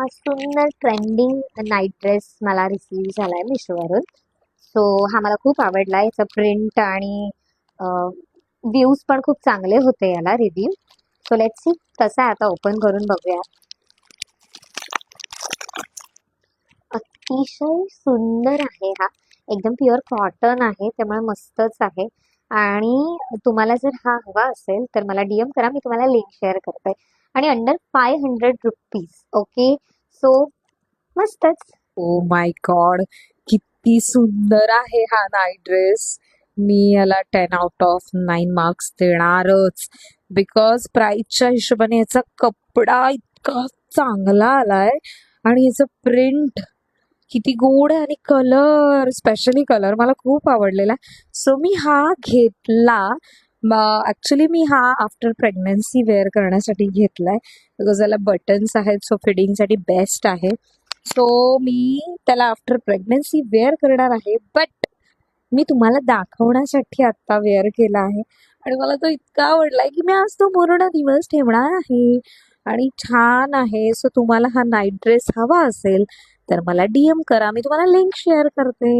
हा सुंदर trending night dress मला रिसीव झालाय मिशोवरून. सो हा मला खूप आवडला. याचा प्रिंट आणि व्ह्यूज पण खूप चांगले होते याला रिव्ह्यू. सो लेट्स सी कसा आहे, आता ओपन करून बघूया. अतिशय सुंदर आहे हा. एकदम प्युअर कॉटन आहे, त्यामुळे मस्तच आहे. आणि तुम्हाला जर हा हवा असेल तर मला डीएम करा, मी तुम्हाला लिंक शेअर करते. आणि अंडर 500 रुपीज. ओके, सो मस्तच. ओ माय गॉड, किती सुंदर आहे हा नाईट ड्रेस. मी याला 10 out of 9 मार्क्स देणारच. बिकॉज प्राइसच्या हिशोबाने याचा कपडा इतका चांगला आलाय आणि याचं प्रिंट किती गोड आहे आणि कलर, स्पेशली कलर मला खूप आवडलेला. सो मी हा घेतला. ॲक्च्युली मी हा आफ्टर प्रेग्नन्सी वेअर करण्यासाठी घेतलाय. बिकॉज याला बटन्स आहेत, सो फिटिंगसाठी बेस्ट आहे. सो मी त्याला आफ्टर प्रेग्नन्सी वेअर करणार आहे. बट मी तुम्हाला दाखवण्यासाठी आता वेअर केला आहे आणि मला तो इतका आवडलाय की मी आज तो पूर्ण दिवस ठेवणार आहे. आणि छान आहे. सो तुम्हाला हा नाईट ड्रेस हवा असेल तर मला डीएम करा, मी तुम्हाला लिंक शेअर करते.